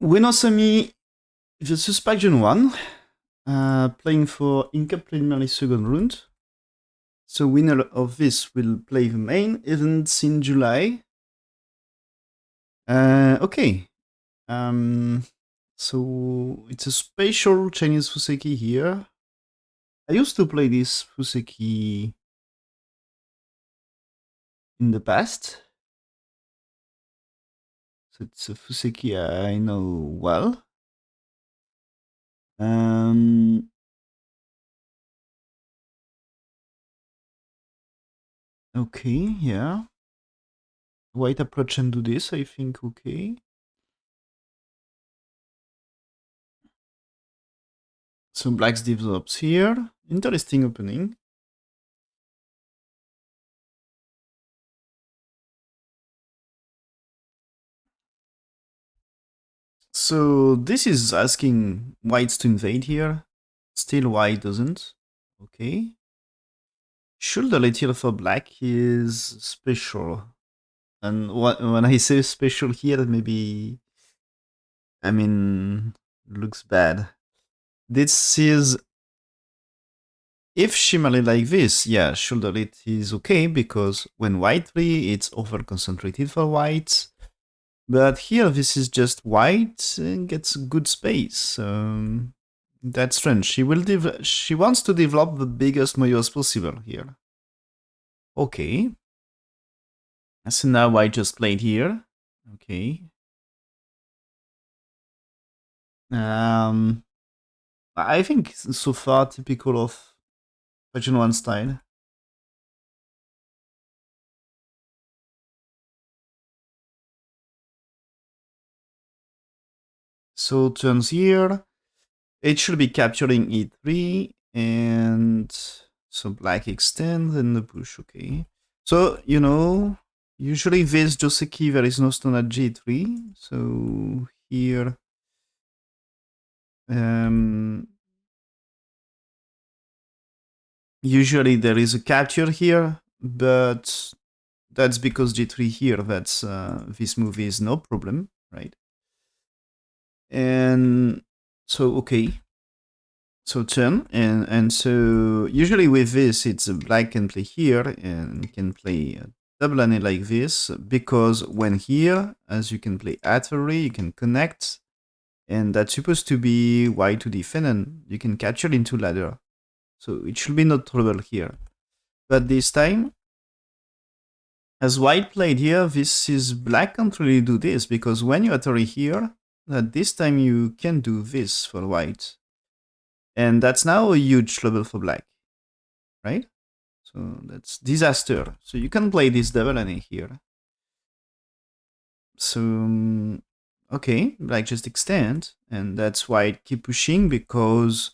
Ueno Asami versus Junghwan, playing for Inca preliminary second round. So winner of this will play the main events in July. Okay. Um, so it's a special Chinese Fuseki here. I used to play this Fuseki in the past. So it's a Fuseki I know well. Um, okay, yeah. White approach and do this, I think, okay. So blacks develops here. Interesting opening. So this is asking whites to invade here. Still white doesn't. Okay. Shoulder late here for black is special. And when I say special here, maybe, I mean, looks bad. This is, if shimmery like this, yeah, shoulder late is okay, because when white 3, it's over concentrated for white. But here, this is just white and gets good space. That's strange. She wants to develop the biggest Moyos possible here. Okay. So now I just played here. Okay. Um, I think so far typical of Version 1 style. So turns here. It should be capturing E3 and so black extend and the push, okay. So, usually this Joseki there is no stone at G3. So here usually there is a capture here, but that's because G3 here, that's this move is no problem, right? And so okay. So turn, and so usually with this, it's black can play here and can play double ane like this, because when here, as you can play artillery, you can connect, and that's supposed to be white to defend, and you can capture into ladder. So it should be no trouble here. But this time, as white played here, this is black can't really do this, because when you artillery here, this time you can do this for white. And that's now a huge trouble for black, right? So that's disaster. So you can play this double ane here. So okay, black just extend, and that's why it keep pushing, because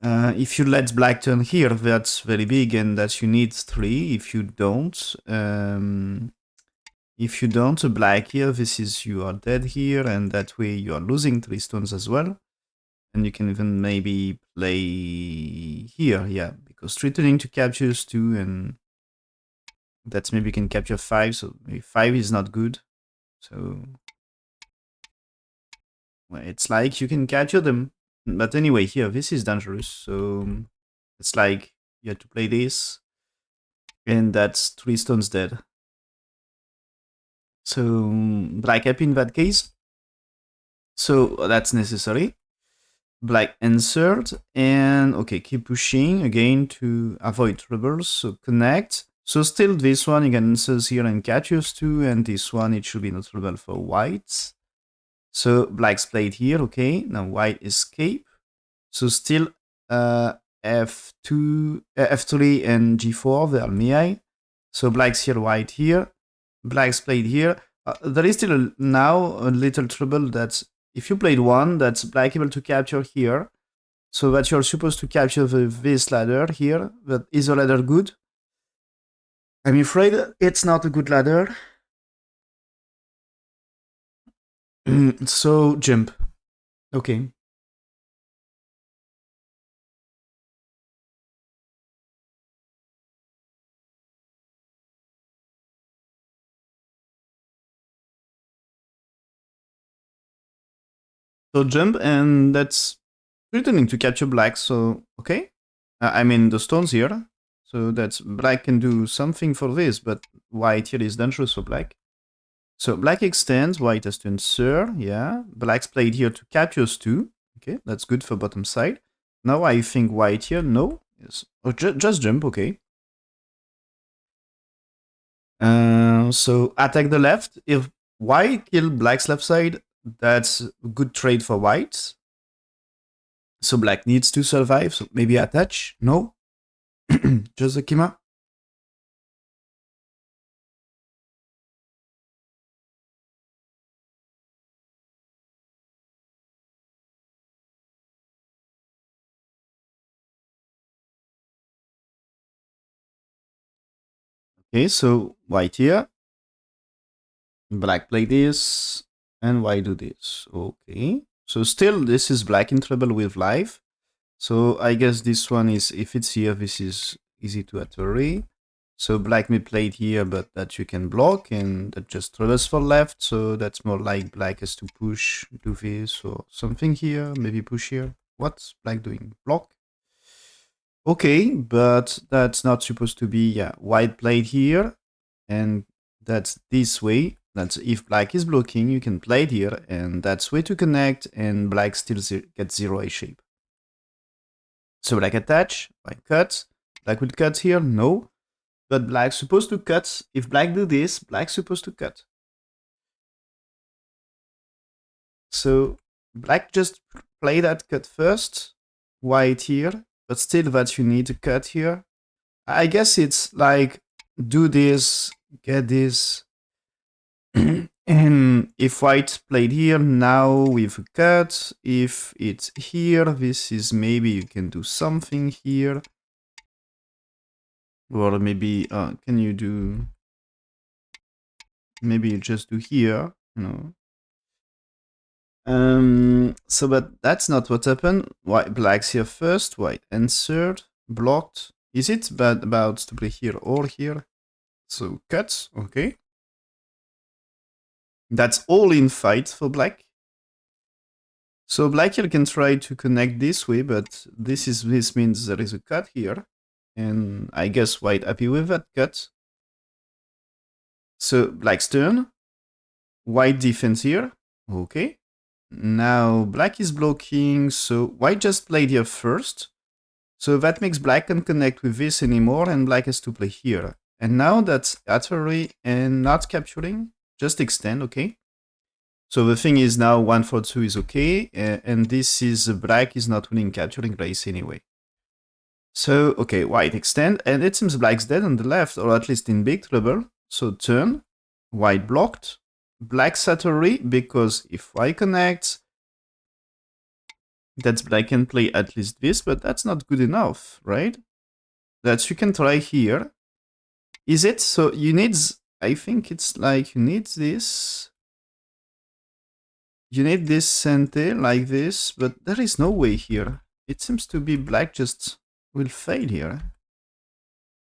if you let black turn here, that's very big, and that you need 3. If you don't, black here, this is you are dead here, and that way you are losing 3 stones as well. And you can even maybe play here, yeah, because 3 turning to captures 2, and that's maybe you can capture 5, so maybe 5 is not good. So well, it's like you can capture them. But anyway, here, this is dangerous, so it's like you have to play this, and that's 3 stones dead. So black happy in that case. So that's necessary. Black insert, and okay, keep pushing again to avoid troubles. So connect. So still this one, you can insert here and captures 2, and this one, it should be no trouble for whites. So black's played here, okay. Now white escape. So still F2, F3 and G4, they are Miai. So black's here, white here. Black's played here. There is still now a little trouble that if you played one, that's black able to capture here. So that you're supposed to capture this ladder here. But is the ladder good? I'm afraid it's not a good ladder. So jump. Okay. So jump, and that's returning to capture black. So okay, I mean the stones here. So that's black can do something for this, but white here is dangerous for black. So black extends, white has to insert, yeah. Black's played here to captures too. Okay, that's good for bottom side. Now I think white here, no. Yes. Oh, just jump, okay. So attack the left. If white kill black's left side, that's a good trade for white. So black needs to survive, so maybe attach. No. Just the Kima. Okay, so white here. Black play this. And white do this. Okay. So still this is black in trouble with life. So I guess this one is, if it's here, this is easy to array. So black may play it here, but that you can block, and that just troubles for left. So that's more like black has to push, do this or something here, maybe push here. What's black doing? Block? Okay, but that's not supposed to be, yeah, white played here, and that's this way. That's if black is blocking, you can play it here, and that's way to connect, and black still gets 0 A shape. So black attach, white cut, black will cut here, no. But black's supposed to cut. If black do this, black's supposed to cut. So black just play that cut first, white here, but still that you need to cut here. I guess it's like do this, get this. And if white played here, now with a cut, if it's here, this is maybe you can do something here. Or maybe, can you do, maybe you just do here, you know. So, but that's not what happened. White, black's here first, white answered, blocked. Is it bad about to play here or here? So, cut, okay. That's all in fight for black. So black here can try to connect this way, but this means there is a cut here. And I guess white happy with that cut. So black's turn. White defense here. Okay. Now black is blocking, so white just played here first. So that makes black can't connect with this anymore, and black has to play here. And now that's artery and not capturing. Just extend, okay? So the thing is now 1 for 2 is okay, and this is black is not winning capturing race anyway. So, okay, white extend, and it seems black's dead on the left, or at least in big trouble. So turn, white blocked, black Satori, because if white connects, that's black can play at least this, but that's not good enough, right? That you can try here. Is it? So you need, I think it's like you need this. You need this center like this, but there is no way here. It seems to be black just will fail here.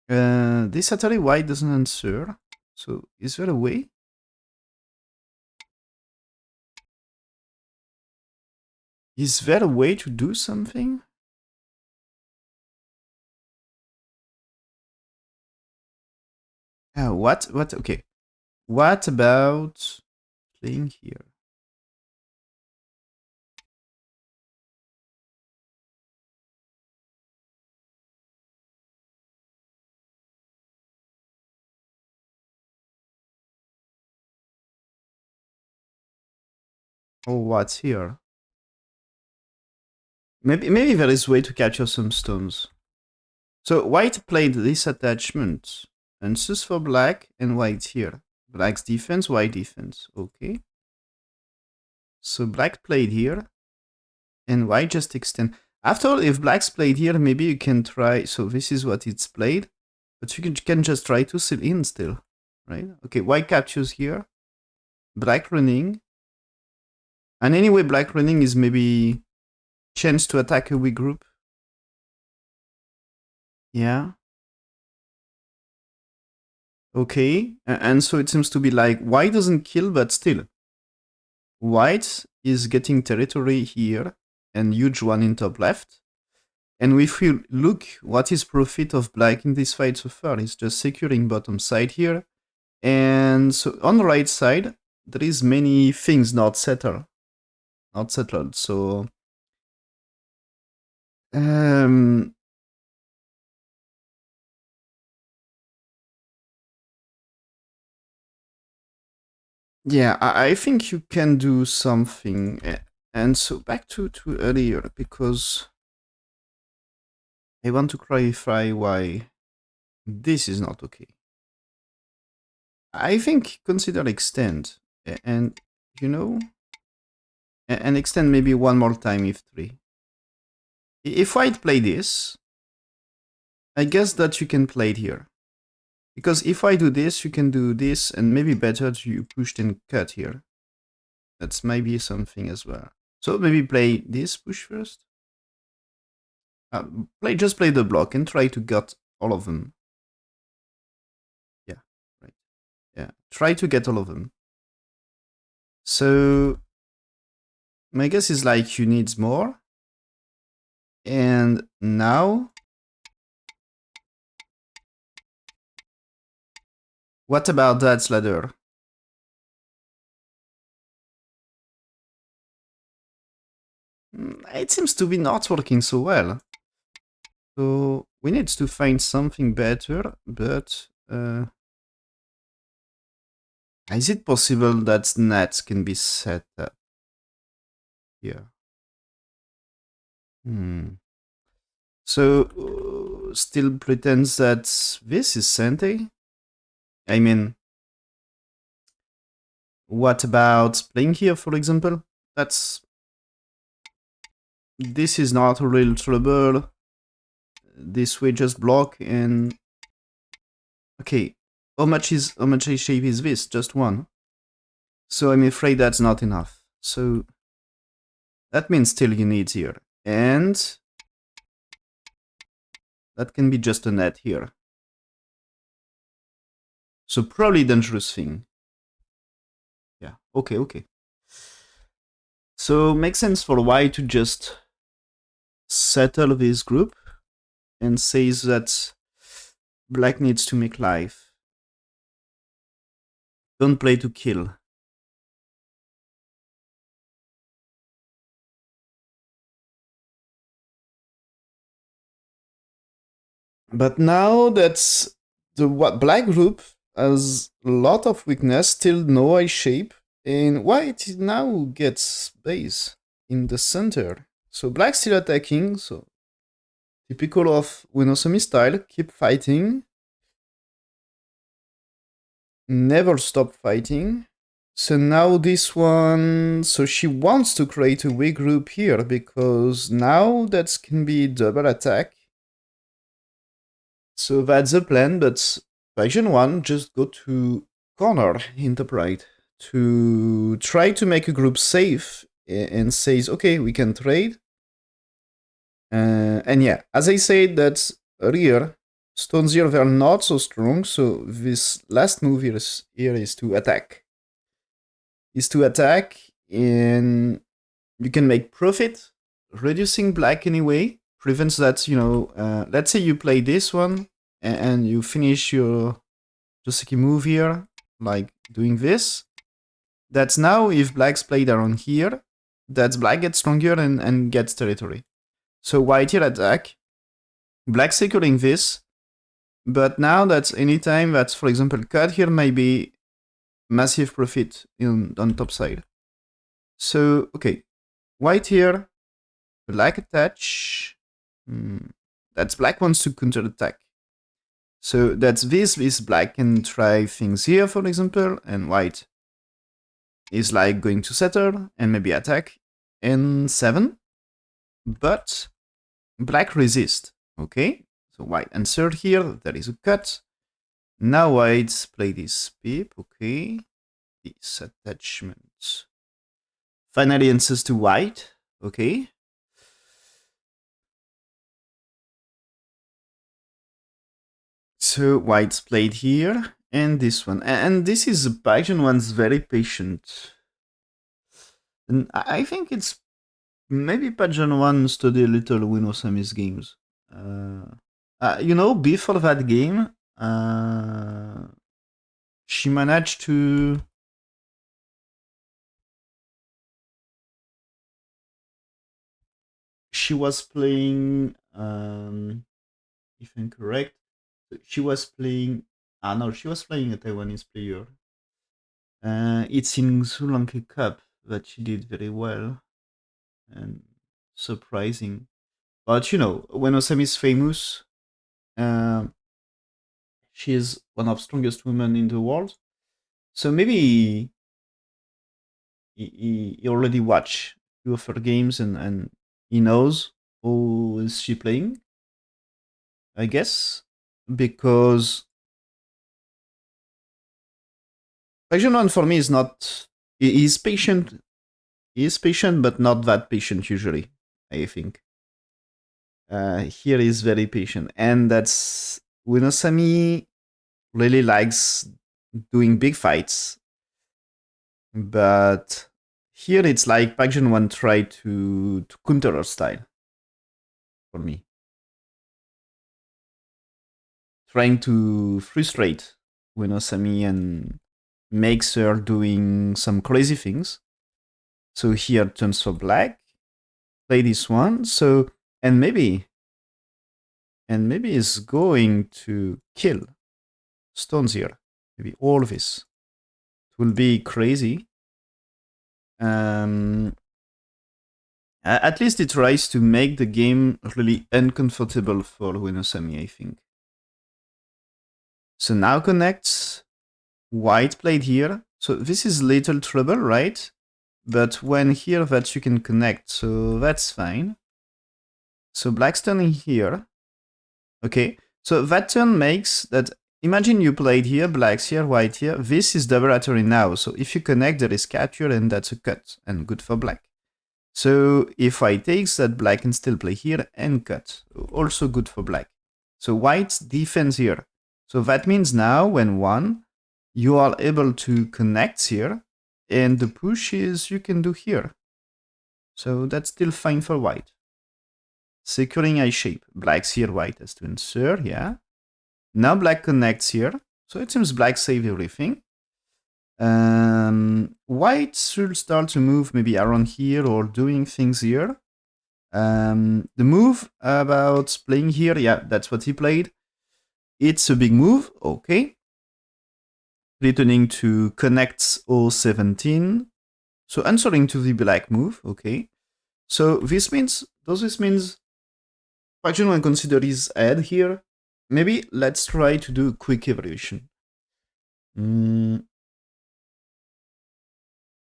This Atari white doesn't answer. So is there a way? Is there a way to do something? What? What? Okay. What about playing here? Oh, what's here? Maybe there is a way to capture some stones. So white played this attachment. Answers for black and white here. Black's defense, white defense. Okay. So black played here. And white just extend. After all, if black's played here, maybe you can try. So this is what it's played. But you can just try to seal in still. Right? Okay, white captures here. Black running. And anyway, black running is maybe chance to attack a weak group. Yeah. Okay. And so it seems to be like white doesn't kill, but still. white is getting territory here and huge one in top left. And if we look what is profit of black in this fight so far, it's just securing bottom side here. And so on the right side, there is many things not settled. So yeah, I think you can do something. And so back to earlier, because I want to clarify why this is not okay. I think consider extend, and you know, and extend maybe one more time if 3. If white play this, I guess that you can play it here. Because if I do this, you can do this, and maybe better to push and cut here. That's maybe something as well. So maybe play this push first. Just play the block and try to get all of them. Yeah, right. Yeah, try to get all of them. So my guess is like you need more. And now, what about that ladder? It seems to be not working so well. So we need to find something better, but is it possible that nets can be set up here? So still pretends that this is Sente? I mean, what about playing here, for example? This is not a real trouble. This way just block and... Okay, how much shape is this? Just 1. So I'm afraid that's not enough. So that means still you need here. And that can be just a net here. So probably dangerous thing. Yeah, okay. So makes sense for white to just settle this group and says that black needs to make life. Don't play to kill. But now that the black group has a lot of weakness, still no eye shape, and white now gets base in the center. So black still attacking, so typical of Ueno style, keep fighting. Never stop fighting. So now this one, so she wants to create a weak group here, because now that can be double attack. So that's the plan, but faction 1 just go to corner in the right to try to make a group safe and says, okay, we can trade. And yeah, as I said that earlier, Stone Zero were not so strong, so this last move here is to attack. And you can make profit. Reducing black anyway prevents that, let's say you play this one and you finish your Joseki move here, like doing this. That's now if black's played around here, that's black gets stronger and gets territory. So white here attack, black securing this, but now that's anytime that's, for example, cut here may be massive profit on top side. So, okay, white here, black attach, that's black wants to counter attack. So that's this black can try things here, for example, and white is like going to settle and maybe attack in 7, but black resist, okay? So white answered here, there is a cut. Now white play this pip, okay? This attachment. Finally answers to white, okay? So white's played here, and this one. And this is the Paixhan one's very patient. And I think it's maybe Pajan One study a little Ueno Sami's games. Before that game, she managed to. She was playing, if I'm correct, she was playing. Ah, no, she was playing a Taiwanese player. It's in Sri Lanka Cup that she did very well and surprising. But when Osami is famous, uh, she is one of strongest women in the world. So maybe he already watched few of her games and he knows who is she playing. I guess because Region 1 for me is not. He's patient. He is patient, but not that patient usually. I think here he's very patient, and that's Winosami really likes doing big fights, but here it's like Park Jun-won tried to counter her style for me, trying to frustrate Winosami and makes her doing some crazy things. So here turns for black, play this one. So and maybe is going to kill stones here. Maybe all of this. It will be crazy. Um, at least it tries to make the game really uncomfortable for Winosami, I think. So now connects. White played here. So this is little trouble, right? But when here that you can connect, so that's fine. So black's turning here. Okay, so that turn makes that. Imagine you played here, black's here, white here. This is double artery now. So if you connect, there is capture and that's a cut and good for black. So if white takes that, black can still play here and cut. Also good for black. So white's defense here. So that means now when one, you are able to connect here and the push is you can do here. So that's still fine for white. Securing eye shape. Black's here, white has to answer, yeah. Now black connects here. So it seems black saved everything. White should start to move maybe around here or doing things here. The move about playing here, yeah, that's what he played. It's a big move, okay. Returning to connect 017. So answering to the black move, okay. So this means, does this means Faction 1 consider his head here? Maybe let's try to do a quick evaluation.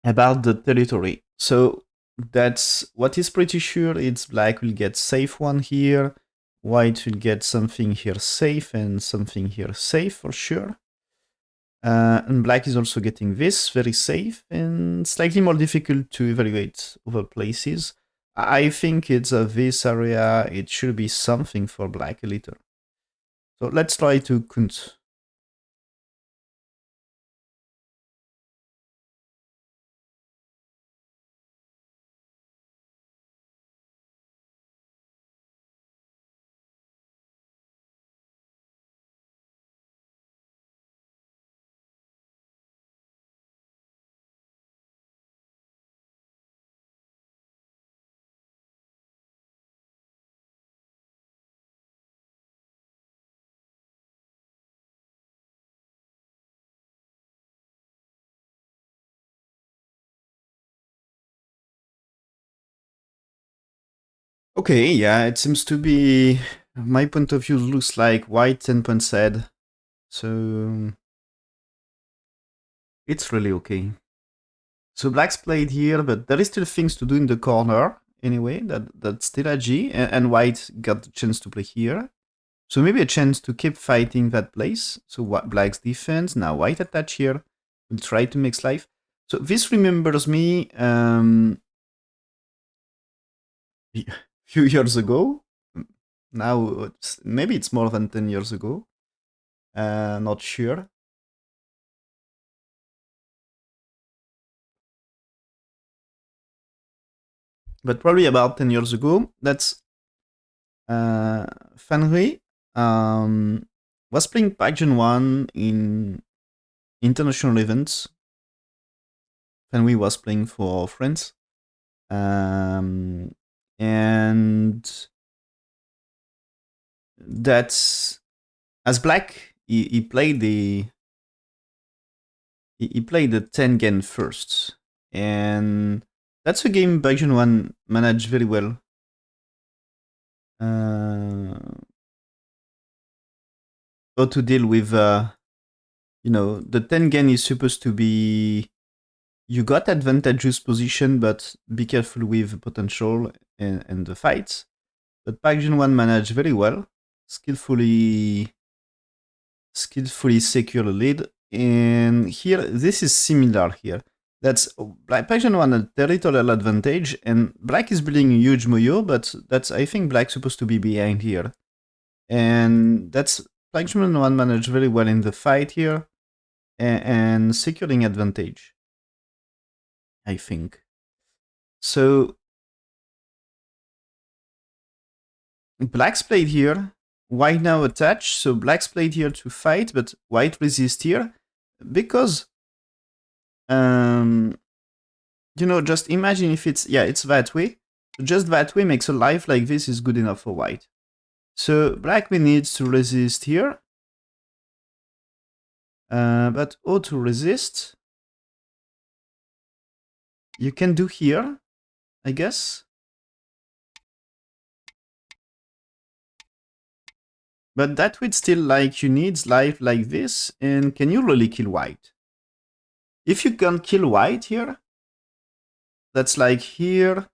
About the territory. So that's what is pretty sure. It's black will get safe one here. White will get something here safe and something here safe for sure. And black is also getting this very safe and slightly more difficult to evaluate other places. I think it's this area. It should be something for black a little. So let's try to count. Okay, yeah, it seems to be. My point of view looks like white 10 points head. So it's really okay. So black's played here, but there is still things to do in the corner anyway. That's still a G, and white got the chance to play here. So maybe a chance to keep fighting that place. So black's defense, now white attach here. We'll try to make life. So this remembers me a few years ago. Now, maybe it's more than 10 years ago. Not sure. but probably about 10 years ago, that's Fanhui was playing Park Junghwan in international events. Fanhui was playing for France. And that's as black, he played he played the Tengen first, and that's a game Baekjun One managed very well. How to deal with, the Tengen is supposed to be, you got advantageous position, but be careful with potential and the fights. But Baekjun One managed very well, skillfully secure the lead. And here, this is similar here. That's Black Pagan won a territorial advantage, and Black is building a huge Moyo, but that's, I think, Black's supposed to be behind here. And that's Black one managed very well in the fight here, and securing advantage, I think. So Black's played here, White now attached, so Black's played here to fight, but White resist here, because just imagine if it's that way. Just that way makes a life like this is good enough for White. So Black needs to resist here. But how to resist? You can do here, I guess. But that would still you need life like this, and can you really kill White? If you can't kill White here, that's here,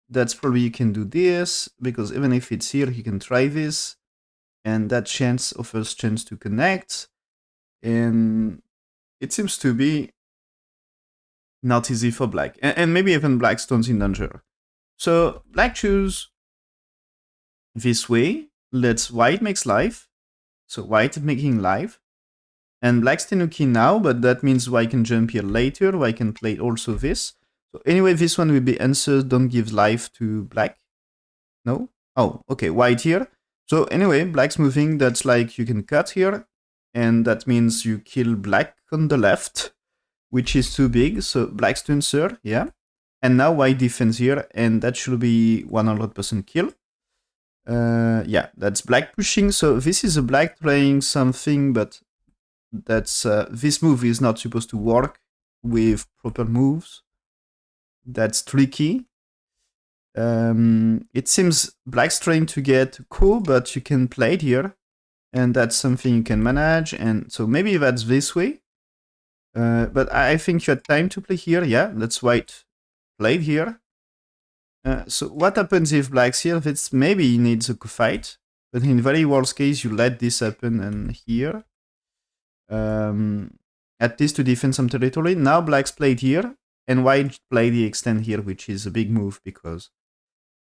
that's probably you can do this, because even if it's here, you can try this, and that chance offers chance to connect, and it seems to be not easy for Black, and maybe even Black stones in danger. So Black choose this way, lets White makes life, so White making life, and Black's Tenuki now, but that means White can jump here later, White can play also this. So anyway, this one will be answered, don't give life to Black. No? Oh, okay, White here. So anyway, Black's moving, that's you can cut here, and that means you kill Black on the left, which is too big, so Black's to answer, yeah. And now White defends here, and that should be 100% kill. Yeah, that's Black pushing, so this is a Black playing something, but that's this move is not supposed to work with proper moves. That's tricky. It seems Black's trying to get Ko, but you can play it here, and that's something you can manage, and so maybe that's this way. But I think you had time to play here, yeah, that's White played here. So what happens if Black's here? It's maybe he needs a fight, but in very worst case, you let this happen and here. At least to defend some territory. Now Black's played here, and White played the extend here, which is a big move, because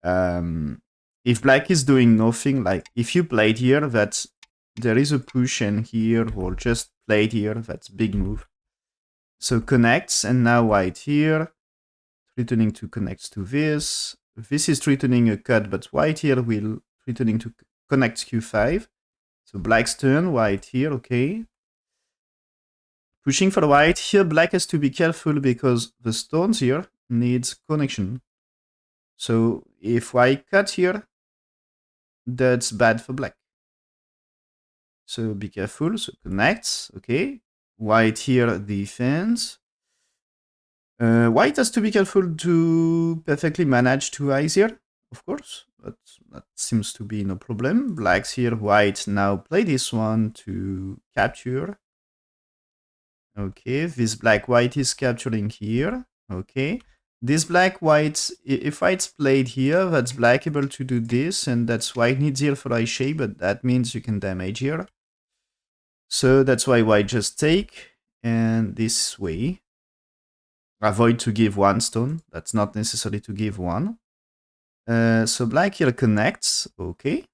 if Black is doing nothing, if you played here, that's there is a push, and here, or just played here, that's big move. So connects, and now White here, returning to connect to this. This is returning a cut, but White here will returning to connect Q5. So Black's turn, White here, okay. Pushing for White. Here, Black has to be careful because the stones here needs connection. So if White cut here, that's bad for Black. So be careful. So connects, okay. White here defends. White has to be careful to perfectly manage two eyes here, of course, but that seems to be no problem. Black's here, White now play this one to capture. Okay, this Black-White is capturing here. Okay, this Black-White, if White's played here, that's Black able to do this, and that's White needs here for eye shape, but that means you can damage here. So that's why White just take, and this way. Avoid to give one stone, that's not necessary to give one. So Black here connects, okay.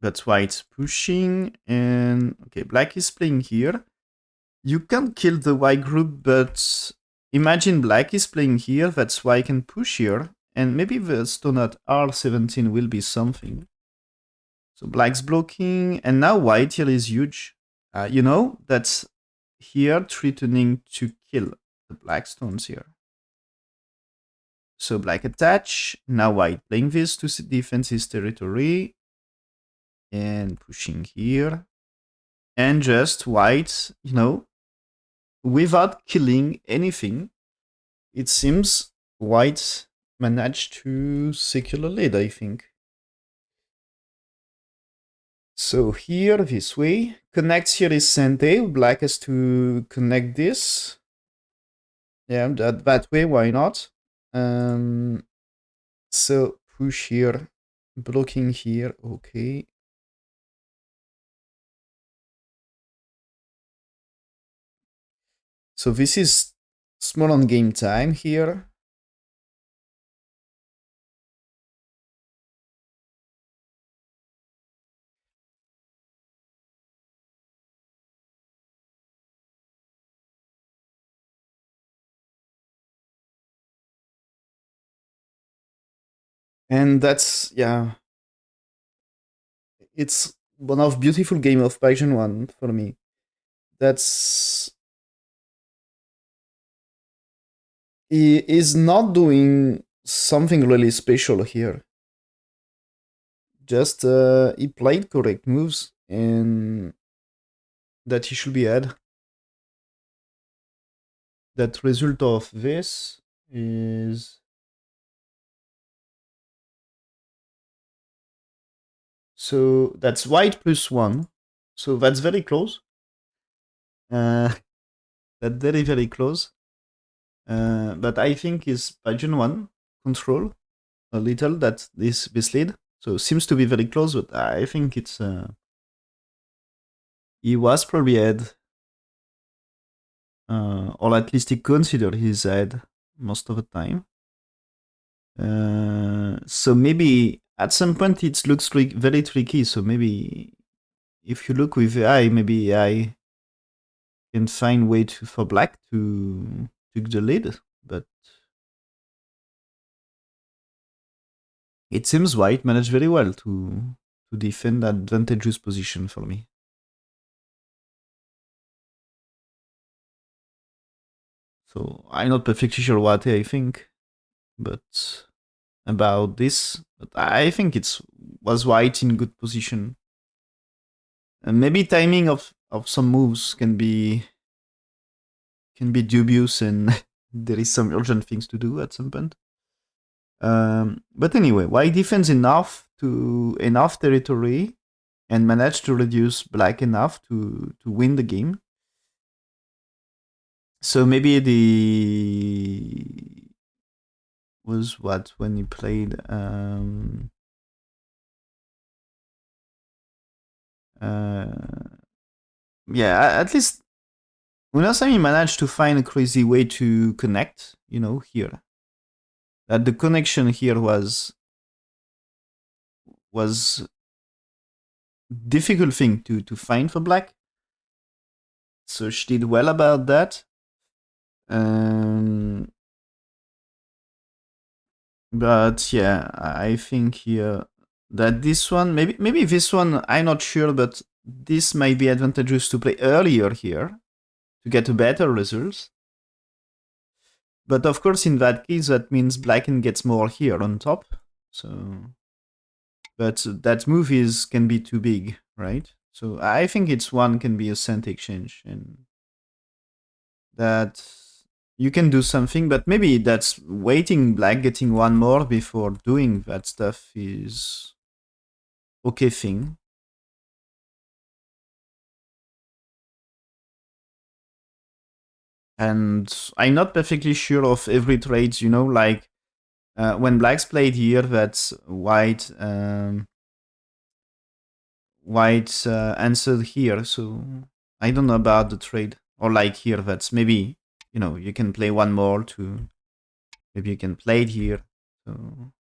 That's White's pushing, and okay, Black is playing here. You can kill the White group, but imagine black is playing here, that's why I can push here, and maybe the stone at R17 will be something. So black's blocking, and now white here is huge. That's here threatening to kill the black stones here. So black attach, now white playing this to defend his territory, and pushing here. And just white, without killing anything, it seems white managed to secure the lead, I think. So here, this way. Connects here is Sente. Black has to connect this. Yeah, that way, why not? So push here, blocking here, okay. So this is small on game time here. And that's, yeah, it's one of beautiful game of Junghwan for me. That's he is not doing something really special here. Just he played correct moves and that he should be had. That result of this is so that's white +1. So that's very close. That's very very close. But I think is Pageant 1 control a little that this lead. So seems to be very close, but I think it's he was probably ahead. Or at least he considered his head most of the time. So maybe at some point it looks very tricky. So maybe if you look with AI, maybe AI can find way for black to take the lead. But it seems white managed very well to defend advantageous position for me. So I'm not perfectly sure what I think, but about this, but I think it was white in good position. And maybe timing of some moves can be dubious, and there is some urgent things to do at some point. But anyway, white defends enough territory and managed to reduce black enough to win the game. So maybe the was what when he played yeah, at least Asami managed to find a crazy way to connect, here. That the connection here was difficult thing to find for black. So she did well about that. But yeah, I think here that this one, maybe this one, I'm not sure, but this might be advantageous to play earlier here to get a better results. But of course, in that case, that means black can get more here on top. So, but that move can be too big, right? So I think it's one can be a cent exchange, and that you can do something, but maybe that's waiting black getting one more before doing that stuff is okay thing. And I'm not perfectly sure of every trade, like when blacks played here, that's white answered here. So I don't know about the trade, or like here, that's maybe you can play one more to maybe you can play it here. So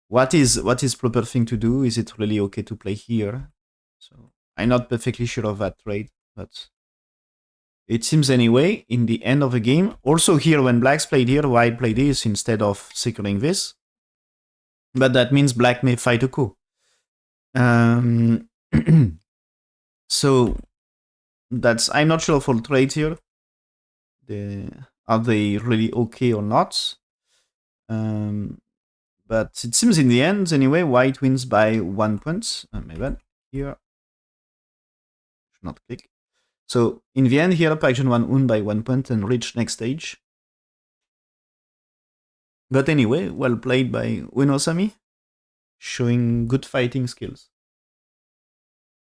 what is proper thing to do? Is it really okay to play here? So I'm not perfectly sure of that trade, but It seems anyway, in the end of the game. Also here, when blacks played here, white played this instead of securing this. But that means black may fight a coup. So that's, I'm not sure for the trade here. Are they really okay or not? But it seems in the end, anyway, white wins by 1 point. My bad. Here. Should not click. So in the end here, Pak Junghwan won by 1 point and reached next stage. But anyway, well played by Ueno Asami, showing good fighting skills.